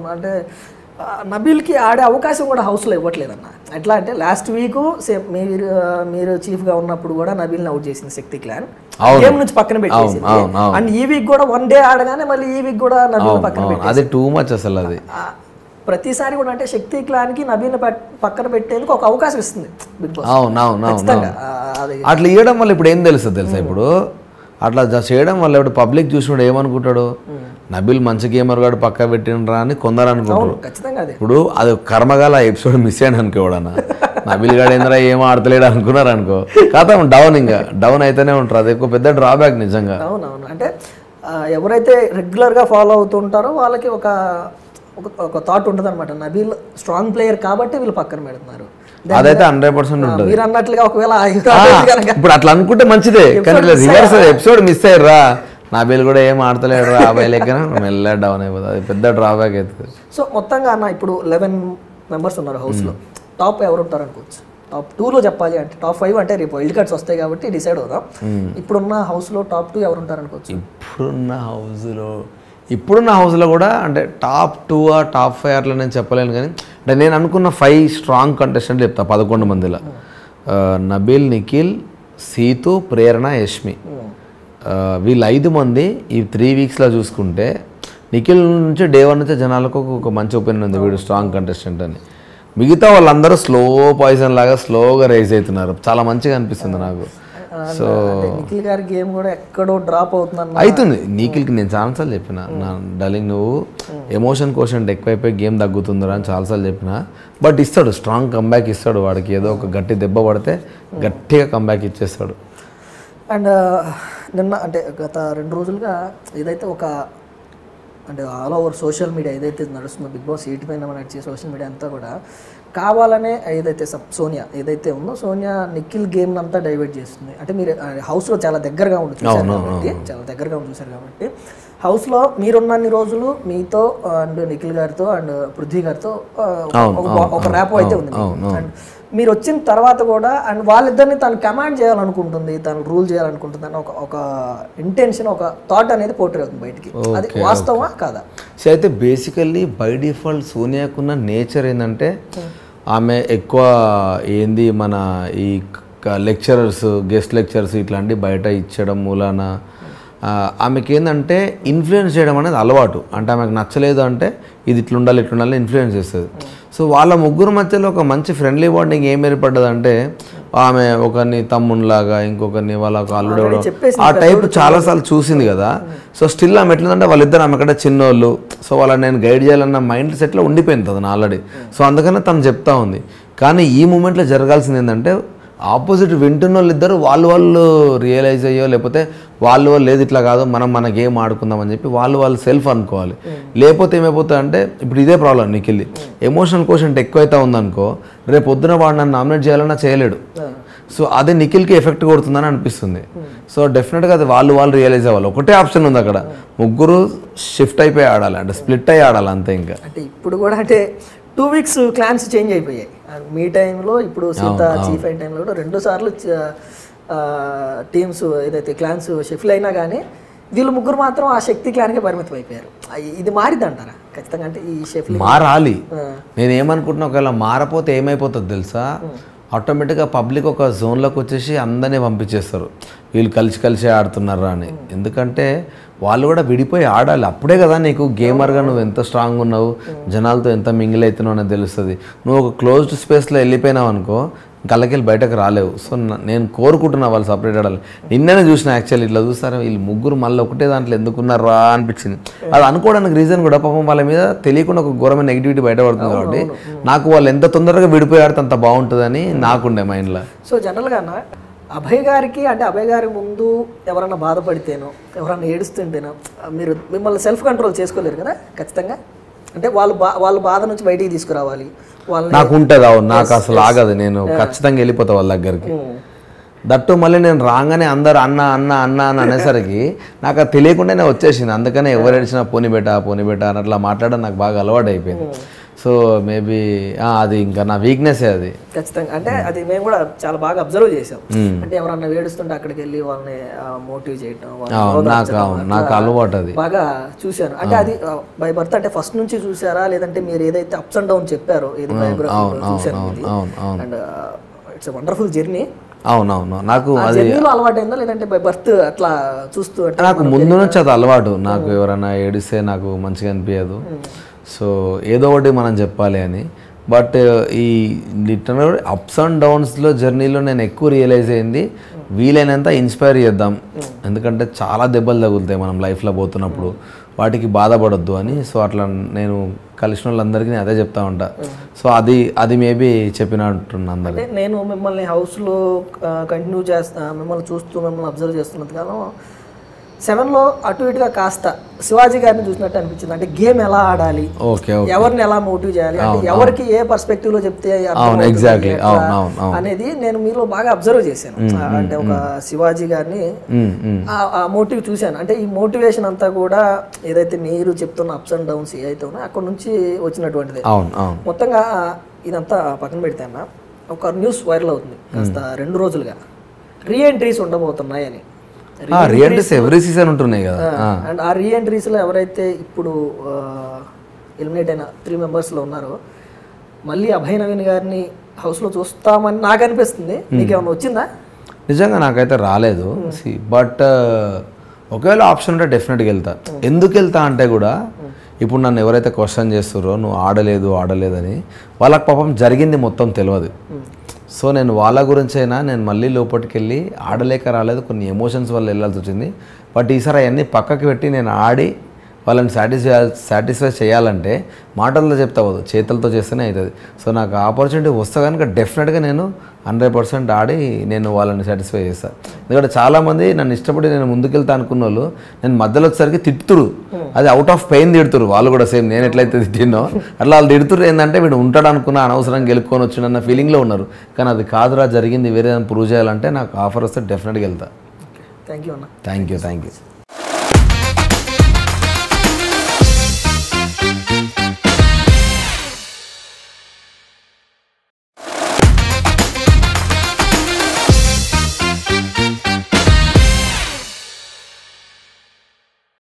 అవును. అంటే నబీల్కి ఆడే అవకాశం కూడా హౌస్లో ఇవ్వట్లేదన్న. ఎట్లా అంటే లాస్ట్ వీక్ సేమ్ మీరు చీఫ్గా ఉన్నప్పుడు కూడా నబీల్ని అవుట్ చేసింది శక్తి క్లాన్, గేమ్ నుంచి పక్కన పెట్టేసింది. అండ్ ఈ వీక్ కూడా 1 డే ఆడగానే మళ్ళీ ఈ వీక్ కూడా నబీల్ పక్కన పెట్టేసింది. అది టూ మచ్ అసలు. అది ప్రతిసారి కూడా అంటే శక్తి క్లాన్కి నబీల్ని పక్కన పెట్టేందుకు ఒక అవకాశం ఇస్తుంది బిగ్ బాస్. అట్లా ఇవ్వడం వల్ల ఇప్పుడు ఏం తెలుసా, ఇప్పుడు అట్లా చేయడం వల్ల ఇప్పుడు పబ్లిక్ చూసినాడు ఏమనుకుంటాడు, నబీల్ మంచి గేమర్ గాడు పక్క పెట్టినరా అని కొందరు అనుకుంటారు. ఇప్పుడు అది కర్మగాల ఎపిసోడ్ మిస్ అయ్యాను అనుకోవడన్నా, నబీల్ గాడు ఏంద్రా ఏం ఆడతలేడు అనుకున్నారు అనుకో, కాదా డౌన్, ఇంకా డౌన్ అయితేనే ఉంటారు. అది ఎక్కువ పెద్ద డ్రాబ్యాక్ నిజంగా. అవునవును. అంటే ఎవరైతే రెగ్యులర్గా ఫాలో అవుతుంటారో వాళ్ళకి ఒక థాట్ ఉంటుంది అనమాట, నబీల్ స్ట్రాంగ్ ప్లేయర్ కాబట్టి వీళ్ళు పక్కన పెడుతున్నారు. అదైతే 100% ఉంటుంది. మీరు అన్నట్లుగా ఒకవేళ ఇప్పుడు అట్లా అనుకుంటే మంచిదే, కానీ రివర్స్ ఎపిసోడ్ మిస్ అయ్యారా, నబీల్ కూడా ఏం ఆడతలేడు రా అబ్బాయి లెక్కన మెల్ల డౌన్ అయిపోతుంది. అది పెద్ద డ్రాబ్యాక్ అవుతుంది. సో మొత్తంగా అన్న ఇప్పుడు 11 మెంబర్స్ ఉన్నారు హౌస్లో. టాప్ ఎవరు ఉంటారు అనుకోవచ్చు? టాప్ 2లో చెప్పాలి అంటే, టాప్ 5 అంటే రేపు వైల్డ్ కార్డ్స్ వస్తాయి కాబట్టి డిసైడ్ అవుదాం. ఇప్పుడున్న హౌస్లో టాప్ 2 ఎవరు ఉంటారు అనుకోవచ్చు? ఇప్పుడున్న హౌస్లో కూడా అంటే టాప్ 2 టాప్ 5 అట్లా నేను చెప్పలేను, కానీ అంటే నేను అనుకున్న 5 స్ట్రాంగ్ కంటెస్టెంట్లు చెప్తా 11 మందిలో. నబీల్, నిఖిల్, సీతు, ప్రేరణ, యష్మి. వీళ్ళు 5 మంది ఈ 3 వీక్స్లో చూసుకుంటే నిఖిల్ నుంచి డే 1 నుంచి జనాలకు ఒక మంచి ఒపీనియన్ ఉంది, వీడు స్ట్రాంగ్ కంటెస్టెంట్ అని. మిగతా వాళ్ళందరూ స్లో పాయిజన్ లాగా స్లోగా రైజ్ అవుతున్నారు. చాలా మంచిగా అనిపిస్తుంది నాకు. సో నిఖిల్ గారి గేమ్ కూడా ఎక్కడో డ్రాప్ అవుతుంది. నిఖిల్కి నేను చాలాసార్లు చెప్పిన, నా డార్లింగ్ నువ్వు ఎమోషన్ కోషన్ ఎక్కువైపోయి గేమ్ తగ్గుతుందిరా అని చాలాసార్లు చెప్పిన. బట్ ఇస్తాడు, స్ట్రాంగ్ కంబ్యాక్ ఇస్తాడు. వాడికి ఏదో ఒక గట్టి దెబ్బ పడితే గట్టిగా కంబ్యాక్ ఇచ్చేస్తాడు. అండ్ నిన్న అంటే గత 2 రోజులుగా ఏదైతే ఒక అంటే ఆల్ ఓవర్ సోషల్ మీడియా ఏదైతే నడుస్తుందో, బిగ్ బాస్ 8 పైన నడిచే సోషల్ మీడియా అంతా కూడా కావాలనే ఏదైతే సోనియా ఏదైతే ఉందో, సోనియా నిఖిల్ గేమ్ అంతా డైవర్ట్ చేస్తుంది. అంటే మీరు హౌస్లో చాలా దగ్గరగా ఉండి చూసారు కాబట్టి, చాలా దగ్గరగా ఉండి చూసారు కాబట్టి హౌస్లో మీరున్నన్ని రోజులు మీతో అండ్ నిఖిల్ గారితో అండ్ పృథ్వీ గారితో ఒక ర్యాపో అయితే ఉంది. అండ్ మీరు వచ్చిన తర్వాత కూడా అండ్ వాళ్ళిద్దరిని తను కమాండ్ చేయాలనుకుంటుంది, తను రూల్ చేయాలనుకుంటుంది అని ఒక ఇంటెన్షన్, ఒక థాట్ అనేది పోర్ట్రే అవుతుంది బయటికి. అది వాస్తవమా కాదా? సో అయితే బేసికల్లీ బై డిఫాల్ట్ సోనియాకున్న నేచర్ ఏంటంటే, ఆమె ఎక్కువ ఏంది మన ఈ లెక్చరర్స్, గెస్ట్ లెక్చరర్స్ ఇట్లాంటి బయట ఇచ్చడం మూలాన ఆమెకి ఏంటంటే ఇన్ఫ్లుయెన్స్ చేయడం అనేది అలవాటు. అంటే ఆమెకు నచ్చలేదు అంటే ఇది ఇట్లుండాలి ఇన్ఫ్లుయెన్స్ చేస్తుంది. సో వాళ్ళ ముగ్గురు మధ్యలో ఒక మంచి ఫ్రెండ్లీ బాండింగ్ ఏం ఏర్పడ్డదంటే, ఆమె ఒకరిని తమ్మునిలాగా ఇంకొకరిని వాళ్ళ అల్లుడు ఆ టైప్ చాలాసార్లు చూసింది కదా. సో స్టిల్ ఆమె ఎట్లుందంటే వాళ్ళిద్దరు ఆమె కంటే చిన్నోళ్ళు, సో వాళ్ళని నేను గైడ్ చేయాలన్న మైండ్ సెట్లో ఉండిపోయింది తను ఆల్రెడీ. సో అందుకనే తను చెప్తా ఉంది. కానీ ఈ మూమెంట్లో జరగాల్సింది ఏంటంటే, ఆపోజిట్ వింటున్న వాళ్ళు ఇద్దరు వాళ్ళు రియలైజ్ అయ్యో, లేకపోతే వాళ్ళు లేదు ఇట్లా కాదు మన గేమ్ ఆడుకుందాం అని చెప్పి వాళ్ళు సెల్ఫ్ అనుకోవాలి. లేకపోతే ఏమైపోతుంది అంటే, ఇప్పుడు ఇదే ప్రాబ్లం నిఖిల్ది, ఎమోషనల్ కోషెంట్ ఎక్కువైతే ఉందనుకో, రేపు పొద్దున వాడు నన్ను నామినేట్ చేయాలన్నా చేయలేడు. సో అదే నిఖిల్కి ఎఫెక్ట్ కొడుతుందని అనిపిస్తుంది. సో డెఫినెట్గా అది వాళ్ళు రియలైజ్ అవ్వాలి. ఒకటే ఆప్షన్ ఉంది అక్కడ, ముగ్గురు షిఫ్ట్ అయిపోయి ఆడాలి, అంటే స్ప్లిట్ అయ్యి ఆడాలి అంతే. ఇంకా అంటే ఇప్పుడు కూడా అంటే 2 వీక్స్ క్లాన్స్ చేంజ్ అయిపోయాయి. మీ టైంలో ఇప్పుడు సీత చీఫ్ అయిన టైంలో కూడా 2 సార్లు టీమ్స్ ఏదైతే క్లాన్స్ షిఫ్ట్ అయినా కానీ వీళ్ళు ముగ్గురు మాత్రం ఆ శక్తి క్లాన్కే పరిమితం అయిపోయారు. ఇది మారిద్ది అంటారా ఖచ్చితంగా? అంటే ఈ షిఫ్ట్ మారాలి. నేను ఏమనుకుంటున్నా, ఒకవేళ మారపోతే ఏమైపోతుంది తెలుసా, ఆటోమేటిక్గా పబ్లిక్ ఒక జోన్లోకి వచ్చేసి అందరినీ పంపించేస్తారు, వీళ్ళు కలిసి ఆడుతున్నారా అని. ఎందుకంటే వాళ్ళు కూడా విడిపోయి ఆడాలి. అప్పుడే కదా నీకు గేమర్గా నువ్వు ఎంత స్ట్రాంగ్ ఉన్నావు, జనాలతో ఎంత మింగిల్ అవుతున్నావు అనేది తెలుస్తుంది. నువ్వు ఒక క్లోజ్డ్ స్పేస్లో వెళ్ళిపోయినావు అనుకో, కళ్ళకెళ్ళి బయటకు రాలేవు. సో నేను కోరుకుంటున్నా వాళ్ళు సపరేట్ ఆడాలి. నిన్ననే చూసిన యాక్చువల్లీ, ఇట్లా చూస్తారా వీళ్ళు ముగ్గురు మళ్ళీ ఒకటే దాంట్లో ఎందుకున్నారా అనిపించింది. అది అనుకోవడానికి రీజన్ కూడా పాపం వాళ్ళ మీద తెలియకుండా ఒక ఘోరమైన నెగిటివిటీ బయటపడుతుంది కాబట్టి, నాకు వాళ్ళు ఎంత తొందరగా విడిపోయి ఆడితే అంత బాగుంటుందని నాకుండే మైండ్లో. సో జనరల్గా అభయ్ గారికి అంటే అభయ్ గారి ముందు ఎవరన్నా బాధపడితేనో ఎవరన్నా ఏడుస్తుంటేనో మీరు మిమ్మల్ని సెల్ఫ్ కంట్రోల్ చేసుకోలేరు కదా ఖచ్చితంగా. అంటే వాళ్ళ బాధ నుంచి బయటికి తీసుకురావాలి నాకు ఉంటుంది. అవును, నాకు అసలు ఆగదు, నేను ఖచ్చితంగా వెళ్ళిపోతా వాళ్ళ దగ్గరికి. దట్టు మళ్ళీ నేను రాగానే అందరు అన్న అన్న అన్న అని అనేసరికి నాకు అది తెలియకుండానే వచ్చేసింది. అందుకనే ఎవరు ఏడిచినా పోనీ బేటా అని అట్లా మాట్లాడడం నాకు బాగా అలవాటు అయిపోయింది. సో మేబీ అది ఇంకా నా వీక్నెస్ అది. ఖచ్చితంగా అంటే అది మేము కూడా చాలా బాగా అబ్జర్వ్ చేసాం. అంటే ఎవరన్నా వేడుస్తుంటే అక్కడికి వెళ్ళి వాళ్ళని మోటివ్ చేయటం, నాకు అలవాటు అది బాగా చూశాను. అంటే అది బై బర్త్ అంటే ఫస్ట్ నుంచి చూసారా, లేదంటే మీరు ఏదైతే అప్స్ అండ్ డౌన్ చెప్పారో ఏది బయోగ్రఫీ చూసాను అండ్ ఇట్స్ వండర్ఫుల్ జర్నీ. అవునవును, నాకు జర్నీలో అలవాటైందా లేదంటే బై బర్త్ అట్లా చూస్తూ? నాకు ముందు నుంచి అది అలవాటు. నాకు ఎవరైనా ఏడిస్తే నాకు మంచిగా అనిపించదు. సో ఏదో ఒకటి మనం చెప్పాలి అని. బట్ ఈ లిటరల్ అప్స్ అండ్ డౌన్స్లో జర్నీలో నేను ఎక్కువ రియలైజ్ అయింది వీలైనంత ఇన్స్పైర్ చేద్దాం, ఎందుకంటే చాలా దెబ్బలు తగులుతాయి మనం లైఫ్లో పోతున్నప్పుడు, వాటికి బాధపడొద్దు అని. సో అట్లా నేను కలిసిన వాళ్ళందరికీ అదే చెప్తా ఉంటా. సో అది మేబీ చెప్పినట్టున్నా అందరికీ. నేను మిమ్మల్ని హౌస్లో కంటిన్యూ చేస్తా, మిమ్మల్ని చూస్తూ మిమ్మల్ని అబ్జర్వ్ చేస్తున్నది కాలం 7లో అటు ఇటుగా కాస్త శివాజీ గారిని చూసినట్టు అనిపించింది. అంటే గేమ్ ఎలా ఆడాలి, ఎవరిని ఎలా మోటివ్ చేయాలి, అంటే ఎవరికి ఏ పర్స్పెక్టివ్ లో చెప్తే అనేది నేను మీలో బాగా అబ్జర్వ్ చేశాను. అంటే ఒక శివాజీ గారిని ఆ మోటివ్ చూశాను. అంటే ఈ మోటివేషన్ అంతా కూడా ఏదైతే మీరు చెప్తున్న అప్స్ అండ్ డౌన్స్ ఏదైతే ఉన్నాయో అక్కడ నుంచి వచ్చినటువంటిది. మొత్తంగా ఇదంతా పక్కన పెడితే అన్న ఒక న్యూస్ వైరల్ అవుతుంది కాస్త 2 రోజులుగా, రీఎంట్రీస్ ఉండబోతున్నాయి అని. ఎవ్రీ సీజన్ ఉంటున్నాయి కదా. అండ్ ఆ రీఎంట్రీస్ లో ఎవరైతే ఇప్పుడు ఎలిమినేట్ అయిన 3 మెంబర్స్ లో ఉన్నారో మళ్ళీ అభయ్ నవీన్ గారిని హౌస్ లో చూస్తామని నాకు అనిపిస్తుంది. మీకు ఏమైనా వచ్చిందా? నిజంగా నాకైతే రాలేదు. బట్ ఒకవేళ ఆప్షన్ ఉంటే డెఫినెట్గా వెళ్తా. ఎందుకు వెళ్తా అంటే కూడా ఇప్పుడు నన్ను ఎవరైతే క్వశ్చన్ చేస్తారో నువ్వు ఆడలేదని, వాళ్ళకి పాపం జరిగింది మొత్తం తెలియదు. సో నేను వాళ్ళ గురించి అయినా నేను మళ్ళీ లోపలికి వెళ్ళి ఆడలేక రాలేదు, కొన్ని ఎమోషన్స్ వల్ల వెళ్ళాల్సి వచ్చింది. బట్ ఈసారి అవన్నీ పక్కకి పెట్టి నేను ఆడి వాళ్ళని సాటిస్ఫై చేయాలంటే మాటలతో చెప్తా పోదు, చేతులతో చేస్తేనే అవుతుంది. సో నాకు ఆపర్చునిటీ వస్తే కనుక డెఫినెట్గా నేను 100% ఆడి నేను వాళ్ళని సాటిస్ఫై చేస్తాను. ఎందుకంటే చాలామంది నన్ను ఇష్టపడి నేను ముందుకెళ్తా అనుకున్న వాళ్ళు నేను మధ్యలో వచ్చేసరికి తిట్టుతురు, అది అవుట్ ఆఫ్ పెయిన్ తిడుతురు. వాళ్ళు కూడా సేమ్ నేను ఎట్లయితే తిట్టినో అట్లా వాళ్ళు తిడుతురు. ఏంటంటే వీడు ఉంటాడు అనుకున్నా, అనవసరంగా గెలుపుకొని వచ్చిందన్న ఫీలింగ్లో ఉన్నారు. కానీ అది కాదురా, జరిగింది వేరే ప్రూవ్ చేయాలంటే నాకు ఆఫర్ వస్తే డెఫినెట్గా వెళ్తా. థ్యాంక్ యూ అన్న. Thank you.